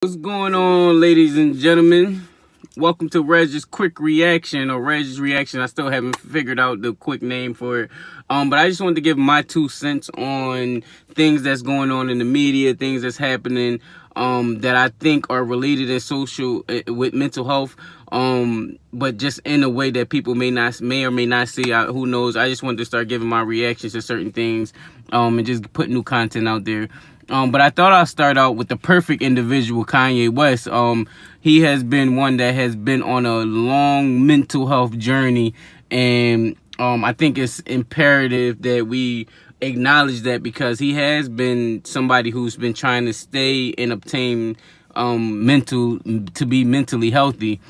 What's going on, ladies and gentlemen? Welcome to Reg's Quick Reaction, or Reg's Reaction. I still haven't figured out the quick name for it. But I just wanted to give my 2 cents on things that's going on in the media, things that's happening that I think are related in social with mental health. But just in a way that people may or may not see. Who knows? I just wanted to start giving my reactions to certain things, and just put new content out there. But I thought I'd start out with the perfect individual, Kanye West. He has been one that has been on a long mental health journey, and I think it's imperative that we acknowledge that, because he has been somebody who's been trying to stay and obtain to be mentally healthy.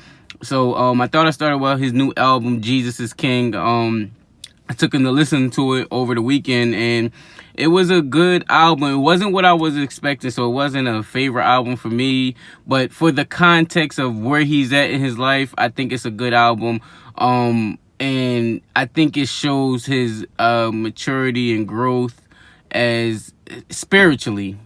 So I thought I started with his new album, Jesus is King. I took him to listen to it over the weekend, and it was a good album. It wasn't what I was expecting, so it wasn't a favorite album for me. But for the context of where he's at in his life, I think it's a good album. And I think it shows his maturity and growth as spiritually.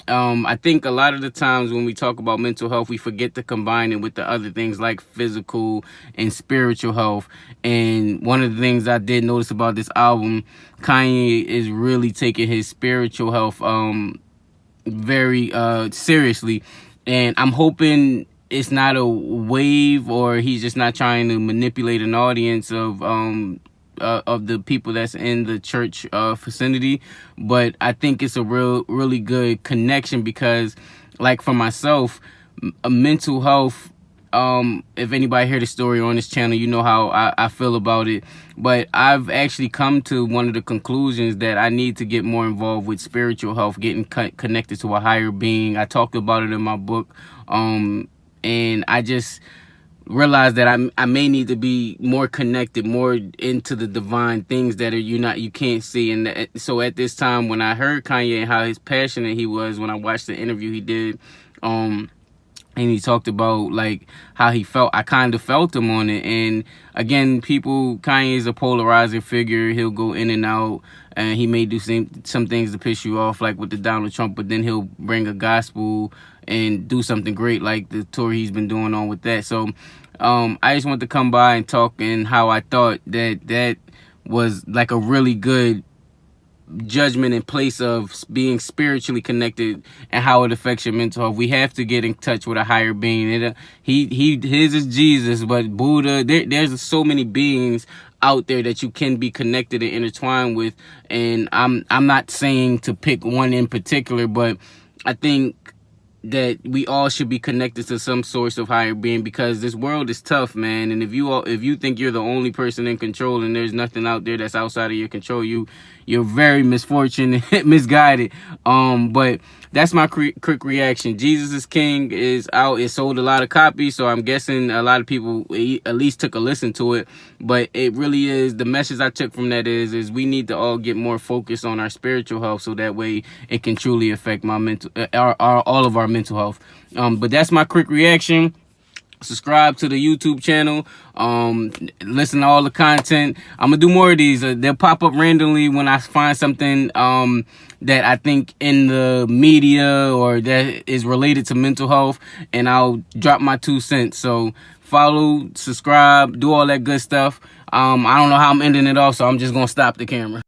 I think a lot of the times when we talk about mental health, we forget to combine it with the other things like physical and spiritual health. And one of the things I did notice about this album, Kanye is really taking his spiritual health very seriously. And I'm hoping it's not a wave, or he's just not trying to manipulate an audience of the people that's in the church vicinity. But I think it's a really good connection, because like for myself, mental health, if anybody heard the story on this channel, you know how I feel about it. But I've actually come to one of the conclusions that I need to get more involved with spiritual health, getting connected to a higher being. I talked about it in my book, and I just realize that I may need to be more connected, more into the divine things that you can't see. And so at this time, when I heard Kanye and how his passionate he was, when I watched the interview he did, and he talked about like how he felt, I kind of felt him on it. And again, Kanye's a polarizing figure. He'll go in and out, and he may do some things to piss you off, like with the Donald Trump, but then he'll bring a gospel and do something great, like the tour he's been doing on with that. So I just wanted to come by and talk, and how I thought that was like a really good judgment in place of being spiritually connected, and how it affects your mental health. We have to get in touch with a higher being. His is Jesus, but Buddha, there's so many beings out there that you can be connected and intertwined with. And I'm not saying to pick one in particular, but I think that we all should be connected to some source of higher being, because this world is tough, man. And if you think you're the only person in control, and there's nothing out there that's outside of your control, you're very misguided. But that's my quick reaction. Jesus is King is out. It sold a lot of copies, so I'm guessing a lot of people at least took a listen to it. But it really is, the message I took from that is we need to all get more focused on our spiritual health, so that way it can truly affect my all of our mental health. But that's my quick reaction. Subscribe to the YouTube channel, listen to all the content. I'm gonna do more of these. They'll pop up randomly when I find something that I think in the media or that is related to mental health, and I'll drop my 2 cents. So follow, subscribe, do all that good stuff. I don't know how I'm ending it off, so I'm just gonna stop the camera.